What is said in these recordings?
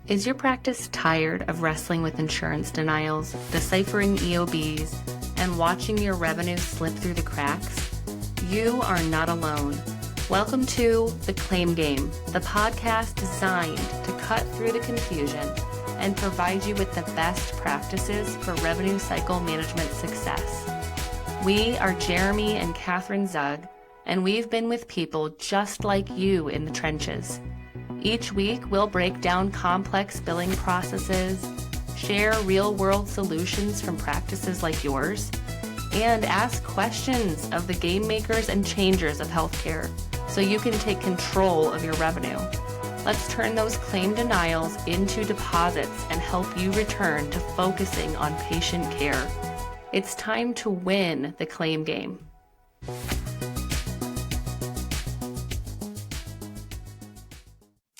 Is your practice tired of wrestling with insurance denials, deciphering EOBs, and watching your revenue slip through the cracks? You are not alone. Welcome to The Claim Game, the podcast designed to cut through the confusion and provide you with the best practices for revenue cycle management success. We are Jeremy and Catherine Zug, and we've been with people just like you in the trenches. Each week, we'll break down complex billing processes, share real-world solutions from practices like yours, and ask questions of the game makers and changers of healthcare so you can take control of your revenue. Let's turn those claim denials into deposits and help you return to focusing on patient care. It's time to win the claim game.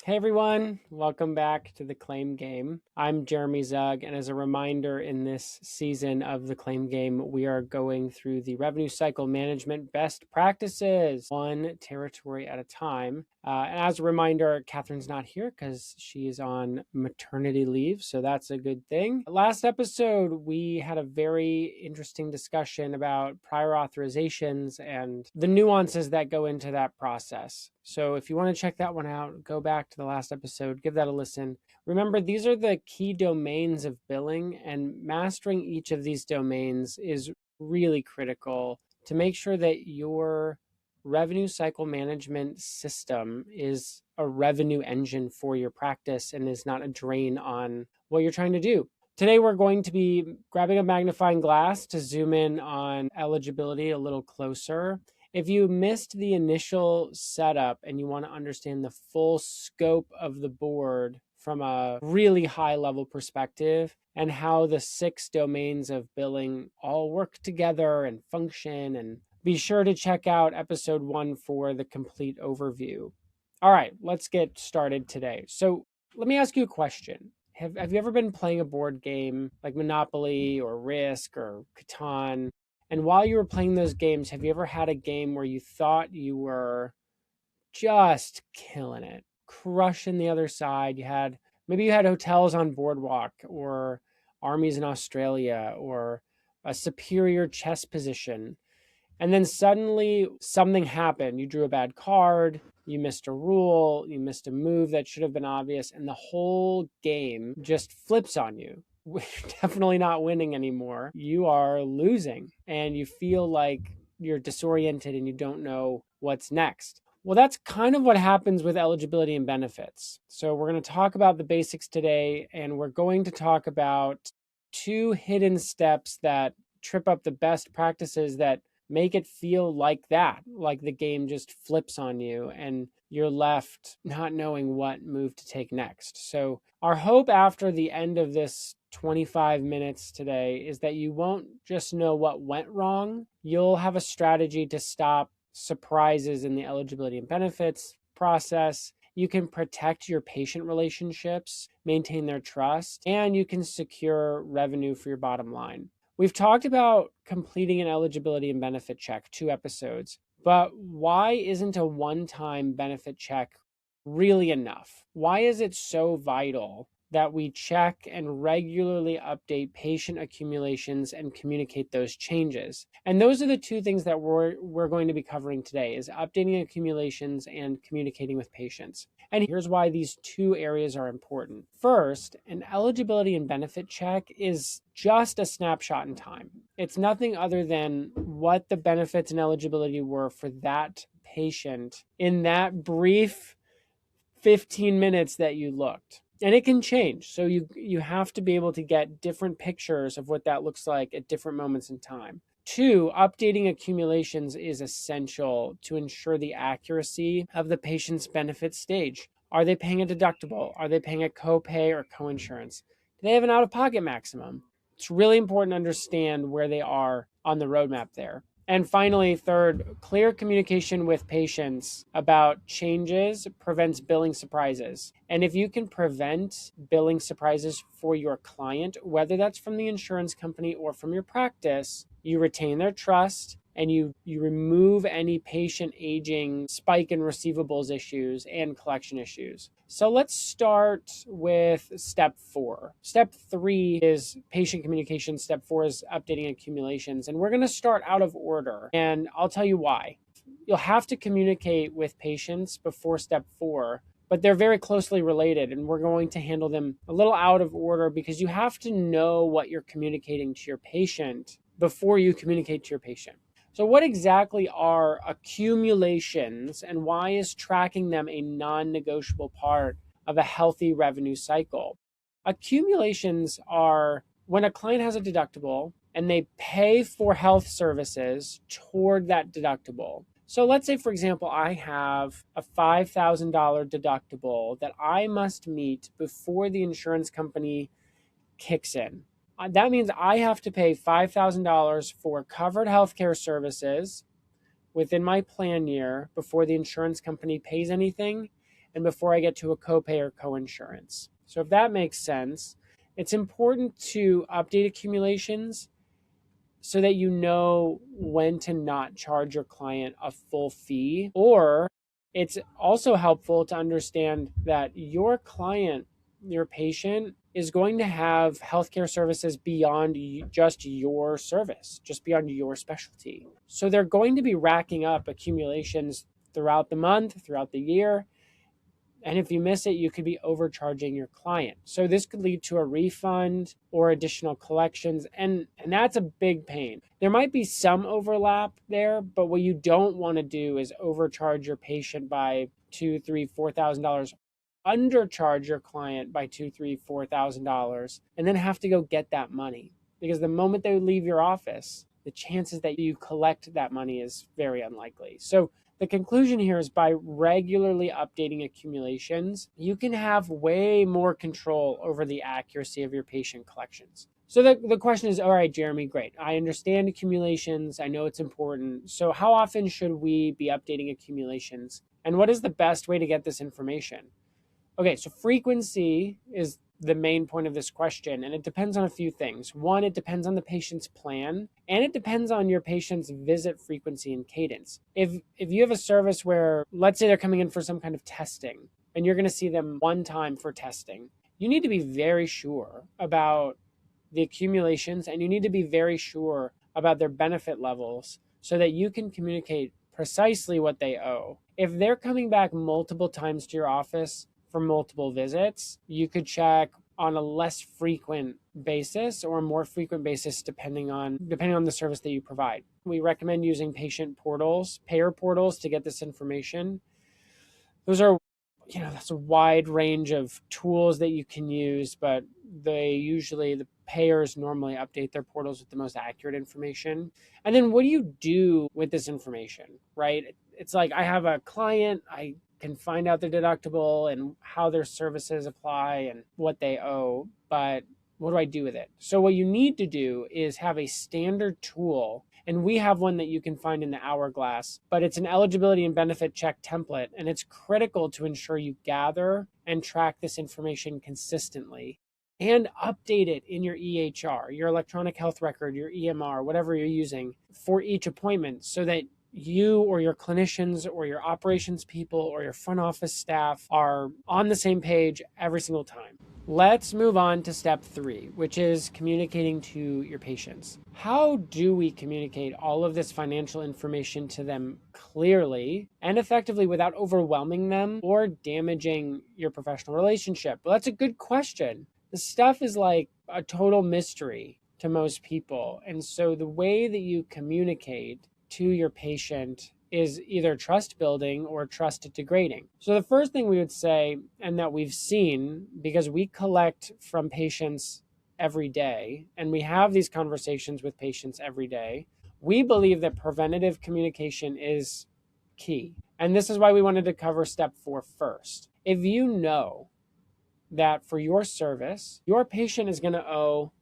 Hey everyone, welcome back to The Claim Game. I'm Jeremy Zug, and as a reminder, in this season of The Claim Game, we are going through the revenue cycle management best practices, one territory at a time. And as a reminder, Catherine's not here because she is on maternity leave, so that's a good thing. Last episode, we had a very interesting discussion about prior authorizations and the nuances that go into that process. So if you want to check that one out, go back to the last episode, give that a listen. Remember, these are the key domains of billing, and mastering each of these domains is really critical to make sure that your revenue cycle management system is a revenue engine for your practice and is not a drain on what you're trying to do. Today, we're going to be grabbing a magnifying glass to zoom in on eligibility a little closer. If you missed the initial setup and you want to understand the full scope of the board from a really high level perspective and how the 6 domains of billing all work together and function, and be sure to check out episode 1 for the complete overview. All right, let's get started today. So let me ask you a question. Have you ever been playing a board game like Monopoly or Risk or Catan? And while you were playing those games, have you ever had a game where you thought you were just killing it, crushing the other side? Maybe you had hotels on Boardwalk or armies in Australia or a superior chess position. And then suddenly something happened. You drew a bad card, you missed a rule, you missed a move that should have been obvious, and the whole game just flips on you. You're definitely not winning anymore. You are losing, and you feel like you're disoriented and you don't know what's next. Well, that's kind of what happens with eligibility and benefits. So we're going to talk about the basics today, and we're going to talk about 2 hidden steps that trip up the best practices that make it feel like that, like the game just flips on you and you're left not knowing what move to take next. So our hope after the end of this 25 minutes today is that you won't just know what went wrong. You'll have a strategy to stop surprises in the eligibility and benefits process. You can protect your patient relationships, maintain their trust, and you can secure revenue for your bottom line. We've talked about completing an eligibility and benefit check 2 episodes, but why isn't a one-time benefit check really enough? Why is it so vital that we check and regularly update patient accumulations and communicate those changes? And those are the 2 things that we're going to be covering today, is updating accumulations and communicating with patients. And here's why these 2 areas are important. First, an eligibility and benefit check is just a snapshot in time. It's nothing other than what the benefits and eligibility were for that patient in that brief 15 minutes that you looked. And it can change. So you have to be able to get different pictures of what that looks like at different moments in time. 2, updating accumulations is essential to ensure the accuracy of the patient's benefit stage. Are they paying a deductible? Are they paying a copay or coinsurance? Do they have an out-of-pocket maximum? It's really important to understand where they are on the roadmap there. And finally, 3rd, clear communication with patients about changes prevents billing surprises. And if you can prevent billing surprises for your client, whether that's from the insurance company or from your practice, you retain their trust and you remove any patient aging, spike in receivables issues, and collection issues. So let's start with step 4. Step 3 is patient communication. Step 4 is updating accumulations. And we're going to start out of order. And I'll tell you why. You'll have to communicate with patients before step 4, but they're very closely related, and we're going to handle them a little out of order because you have to know what you're communicating to your patient before you communicate to your patient. So what exactly are accumulations, and why is tracking them a non-negotiable part of a healthy revenue cycle? Accumulations are when a client has a deductible and they pay for health services toward that deductible. So let's say, for example, I have a $5,000 deductible that I must meet before the insurance company kicks in. That means I have to pay $5,000 for covered healthcare services within my plan year before the insurance company pays anything and before I get to a copay or coinsurance. So if that makes sense, it's important to update accumulations so that you know when to not charge your client a full fee. Or it's also helpful to understand that your client, your patient, is going to have healthcare services beyond just your service, just beyond your specialty. So they're going to be racking up accumulations throughout the month, throughout the year. And if you miss it, you could be overcharging your client. So this could lead to a refund or additional collections. And that's a big pain. There might be some overlap there, but what you don't want to do is overcharge your patient by $2,000, $3,000, $4,000, undercharge your client by $2,000, $3,000, $4,000, and then have to go get that money. Because the moment they leave your office, the chances that you collect that money is very unlikely. So the conclusion here is by regularly updating accumulations, you can have way more control over the accuracy of your patient collections. So the question is, all right, Jeremy, great. I understand accumulations. I know it's important. So how often should we be updating accumulations? And what is the best way to get this information? Okay, so frequency is the main point of this question, and it depends on a few things. One, it depends on the patient's plan, and it depends on your patient's visit frequency and cadence. If you have a service where, let's say they're coming in for some kind of testing, and you're going to see them one time for testing, you need to be very sure about the accumulations, and you need to be very sure about their benefit levels so that you can communicate precisely what they owe. If they're coming back multiple times to your office for multiple visits, you could check on a less frequent basis or a more frequent basis depending on the service that you provide. We recommend using patient portals, payer portals, to get this information. Those are, that's a wide range of tools that you can use, but the payers normally update their portals with the most accurate information. And then what do you do with this information, right? It's like, I have a client, I can find out their deductible and how their services apply and what they owe, but what do I do with it? So what you need to do is have a standard tool, and we have one that you can find in the Hourglass, but it's an eligibility and benefit check template, and it's critical to ensure you gather and track this information consistently and update it in your EHR, your electronic health record, your EMR, whatever you're using for each appointment, so that you or your clinicians or your operations people or your front office staff are on the same page every single time. Let's move on to step 3, which is communicating to your patients. How do we communicate all of this financial information to them clearly and effectively without overwhelming them or damaging your professional relationship? Well, that's a good question. This stuff is like a total mystery to most people. And so the way that you communicate to your patient is either trust building or trust degrading. So the first thing we would say, and that we've seen because we collect from patients every day and we have these conversations with patients every day, we believe that preventative communication is key. And this is why we wanted to cover step 4 first. If you know that for your service, your patient is going to owe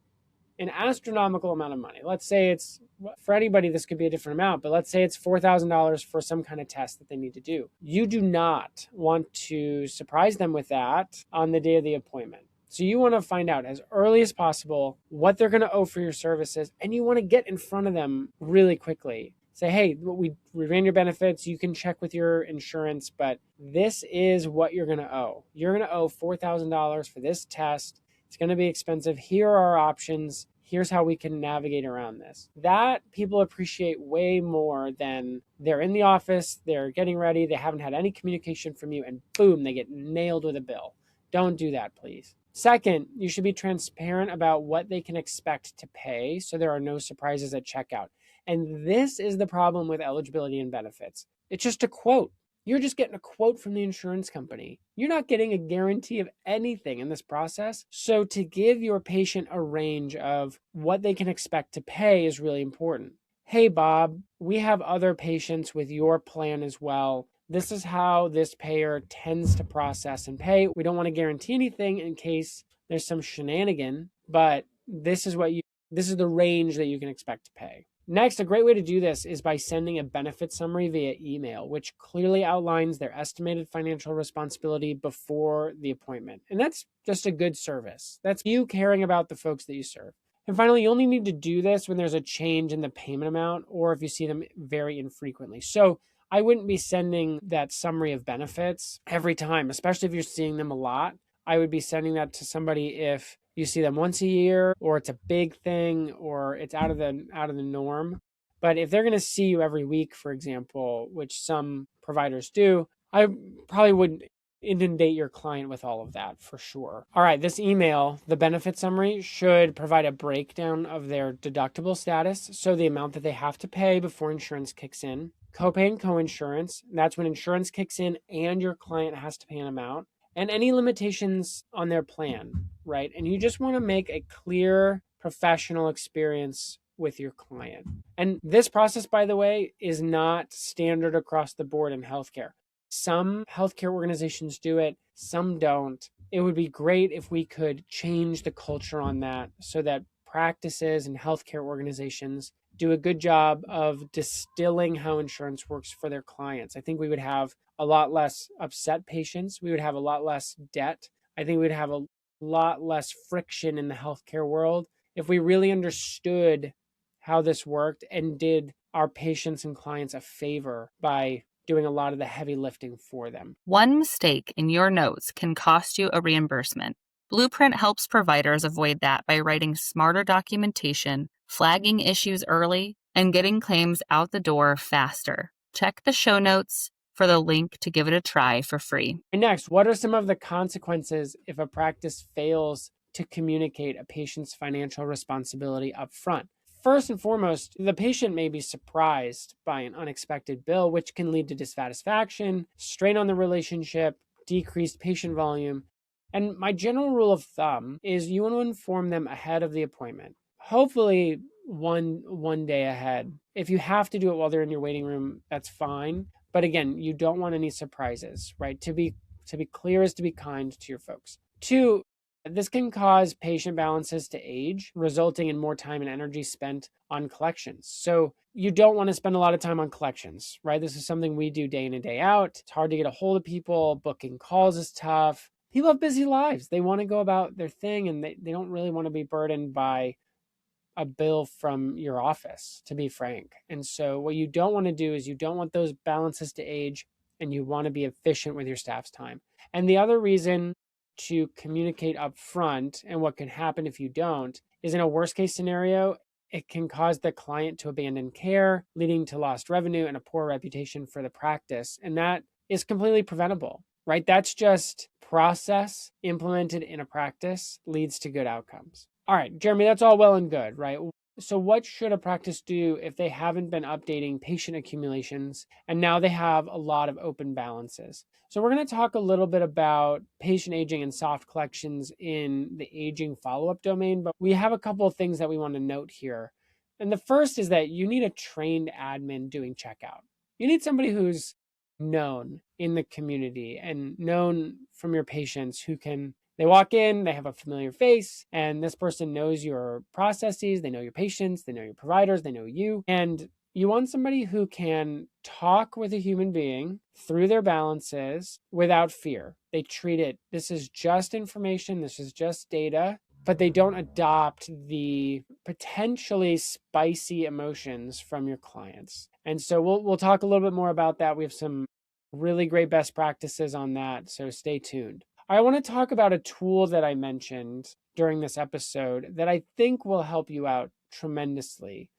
an astronomical amount of money. Let's say it's, for anybody, this could be a different amount, but let's say it's $4,000 for some kind of test that they need to do. You do not want to surprise them with that on the day of the appointment. So you want to find out as early as possible what they're going to owe for your services, and you want to get in front of them really quickly. say, hey, we ran your benefits. You can check with your insurance, but this is what you're going to owe. You're going to owe $4,000 for this test. It's going to be expensive. Here are our options. Here's how we can navigate around this. That people appreciate way more than they're in the office, they're getting ready, they haven't had any communication from you, and boom, they get nailed with a bill. Don't do that, please. Second, you should be transparent about what they can expect to pay so there are no surprises at checkout. And this is the problem with eligibility and benefits. It's just a quote. You're just getting a quote from the insurance company. You're not getting a guarantee of anything in this process. So to give your patient a range of what they can expect to pay is really important. Hey, Bob, we have other patients with your plan as well. This is how this payer tends to process and pay. We don't want to guarantee anything in case there's some shenanigan, but this is the range that you can expect to pay. Next, a great way to do this is by sending a benefit summary via email, which clearly outlines their estimated financial responsibility before the appointment. And that's just a good service. That's you caring about the folks that you serve. And finally, you only need to do this when there's a change in the payment amount or if you see them very infrequently. So I wouldn't be sending that summary of benefits every time, especially if you're seeing them a lot. I would be sending that to somebody if you see them once a year, or it's a big thing, or it's out of the norm. But if they're going to see you every week, for example, which some providers do, I probably wouldn't inundate your client with all of that for sure. All right, this email, the benefit summary, should provide a breakdown of their deductible status, so the amount that they have to pay before insurance kicks in. Copay and coinsurance, that's when insurance kicks in and your client has to pay an amount. And any limitations on their plan, right? And you just want to make a clear professional experience with your client. And this process, by the way, is not standard across the board in healthcare. Some healthcare organizations do it, some don't. It would be great if we could change the culture on that so that practices and healthcare organizations do a good job of distilling how insurance works for their clients. I think we would have a lot less upset patients. We would have a lot less debt. I think we'd have a lot less friction in the healthcare world if we really understood how this worked and did our patients and clients a favor by doing a lot of the heavy lifting for them. One mistake in your notes can cost you a reimbursement. Blueprint helps providers avoid that by writing smarter documentation, flagging issues early, and getting claims out the door faster. Check the show notes for the link to give it a try for free. And next, what are some of the consequences if a practice fails to communicate a patient's financial responsibility up front? First and foremost, the patient may be surprised by an unexpected bill, which can lead to dissatisfaction, strain on the relationship, decreased patient volume. And my general rule of thumb is you want to inform them ahead of the appointment. Hopefully one day ahead. If you have to do it while they're in your waiting room, that's fine. But again, you don't want any surprises, right? To be clear is to be kind to your folks. Two, this can cause patient balances to age, resulting in more time and energy spent on collections. So you don't want to spend a lot of time on collections, right? This is something we do day in and day out. It's hard to get a hold of people. Booking calls is tough. People have busy lives. They want to go about their thing and they don't really want to be burdened by a bill from your office, to be frank. And so what you don't want to do is you don't want those balances to age, and you want to be efficient with your staff's time. And the other reason to communicate up front, and what can happen if you don't, is in a worst case scenario, it can cause the client to abandon care, leading to lost revenue and a poor reputation for the practice. And that is completely preventable, right? That's just process implemented in a practice leads to good outcomes. All right, Jeremy, that's all well and good, right? So what should a practice do if they haven't been updating patient accumulations and now they have a lot of open balances? So we're going to talk a little bit about patient aging and soft collections in the aging follow-up domain, but we have a couple of things that we want to note here. And the first is that you need a trained admin doing checkout. You need somebody who's known in the community and known from your patients who can. They walk in, they have a familiar face, and this person knows your processes, they know your patients, they know your providers, they know you. And you want somebody who can talk with a human being through their balances without fear. They treat it, this is just information, this is just data. but they don't adopt the potentially spicy emotions from your clients. And so we'll talk a little bit more about that. We have some really great best practices on that, so stay tuned. I want to talk about a tool that I mentioned during this episode that I think will help you out tremendously.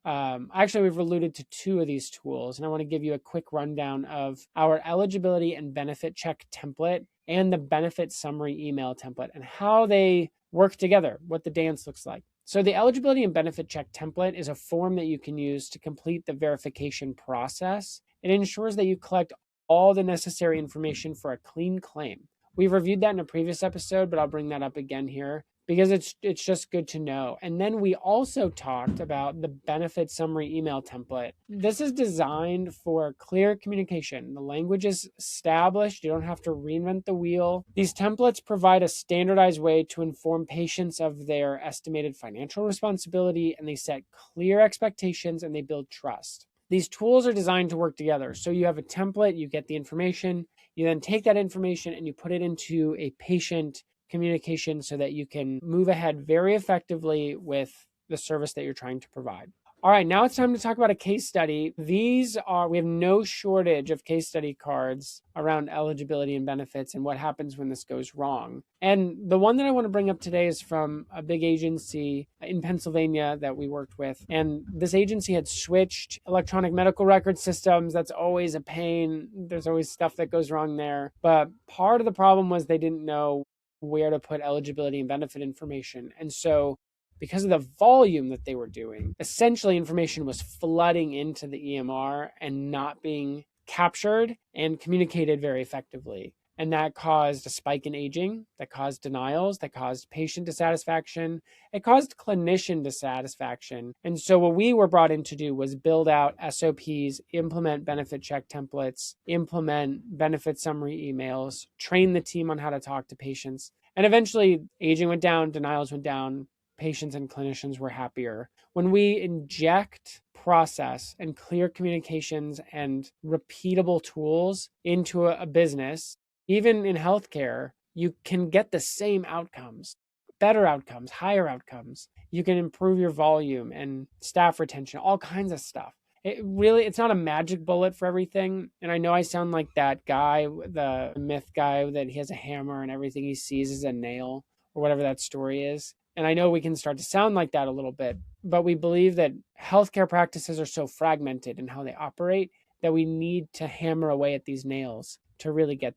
Actually, we've alluded to 2 of these tools, and I want to give you a quick rundown of our eligibility and benefit check template and the benefit summary email template and how they work together, what the dance looks like. So the eligibility and benefit check template is a form that you can use to complete the verification process. It ensures that you collect all the necessary information for a clean claim. We've reviewed that in a previous episode, but I'll bring that up again here because it's just good to know. And then we also talked about the benefit summary email template. This is designed for clear communication. The language is established. You don't have to reinvent the wheel. These templates provide a standardized way to inform patients of their estimated financial responsibility, and they set clear expectations and they build trust. These tools are designed to work together. So you have a template, you get the information, you then take that information and you put it into a patient communication so that you can move ahead very effectively with the service that you're trying to provide. All right, now it's time to talk about a case study. We have no shortage of case study cards around eligibility and benefits and what happens when this goes wrong. And the one that I want to bring up today is from a big agency in Pennsylvania that we worked with. And this agency had switched electronic medical record systems. That's always a pain. There's always stuff that goes wrong there. But part of the problem was they didn't know where to put eligibility and benefit information. And so because of the volume that they were doing, essentially information was flooding into the EMR and not being captured and communicated very effectively. And that caused a spike in aging, that caused denials, that caused patient dissatisfaction, it caused clinician dissatisfaction. And so what we were brought in to do was build out SOPs, implement benefit check templates, implement benefit summary emails, train the team on how to talk to patients. And eventually aging went down, denials went down, patients and clinicians were happier. When we inject process and clear communications and repeatable tools into a business, even in healthcare, you can get the same outcomes, better outcomes, higher outcomes. You can improve your volume and staff retention, all kinds of stuff. It's not a magic bullet for everything. And I know I sound like that guy, the myth guy that he has a hammer and everything he sees is a nail or whatever that story is. And I know we can start to sound like that a little bit, but we believe that healthcare practices are so fragmented in how they operate that we need to hammer away at these nails to really get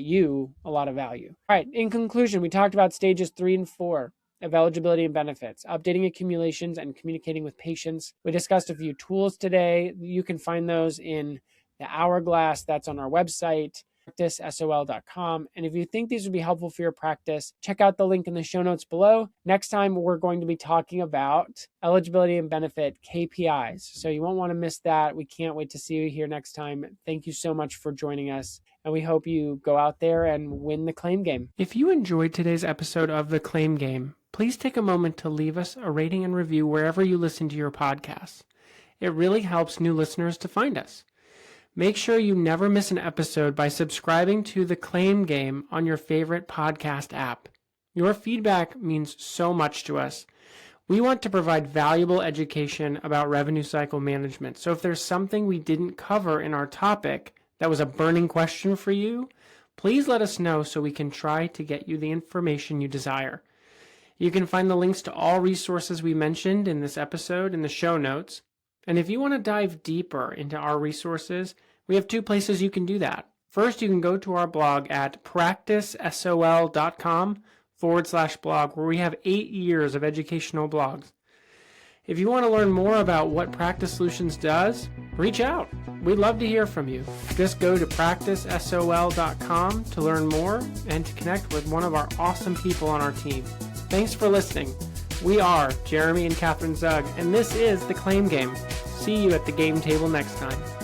you a lot of value. All right, in conclusion, we talked about stages 3 and 4 of eligibility and benefits, updating accumulations and communicating with patients. We discussed a few tools today. You can find those in the Hourglass that's on our website, practicesol.com. And if you think these would be helpful for your practice, check out the link in the show notes below. Next time, we're going to be talking about eligibility and benefit KPIs. So you won't want to miss that. We can't wait to see you here next time. Thank you so much for joining us. And we hope you go out there and win the claim game. If you enjoyed today's episode of The Claim Game, please take a moment to leave us a rating and review wherever you listen to your podcasts. It really helps new listeners to find us. Make sure you never miss an episode by subscribing to The Claim Game on your favorite podcast app. Your feedback means so much to us. We want to provide valuable education about revenue cycle management. So if there's something we didn't cover in our topic that was a burning question for you, please let us know so we can try to get you the information you desire. You can find the links to all resources we mentioned in this episode in the show notes. And if you want to dive deeper into our resources, we have 2 places you can do that. First, you can go to our blog at practicesol.com/blog, where we have 8 years of educational blogs. If you want to learn more about what Practice Solutions does, reach out. We'd love to hear from you. Just go to practicesol.com to learn more and to connect with one of our awesome people on our team. Thanks for listening. We are Jeremy and Catherine Zug, and this is The Claim Game. See you at the game table next time.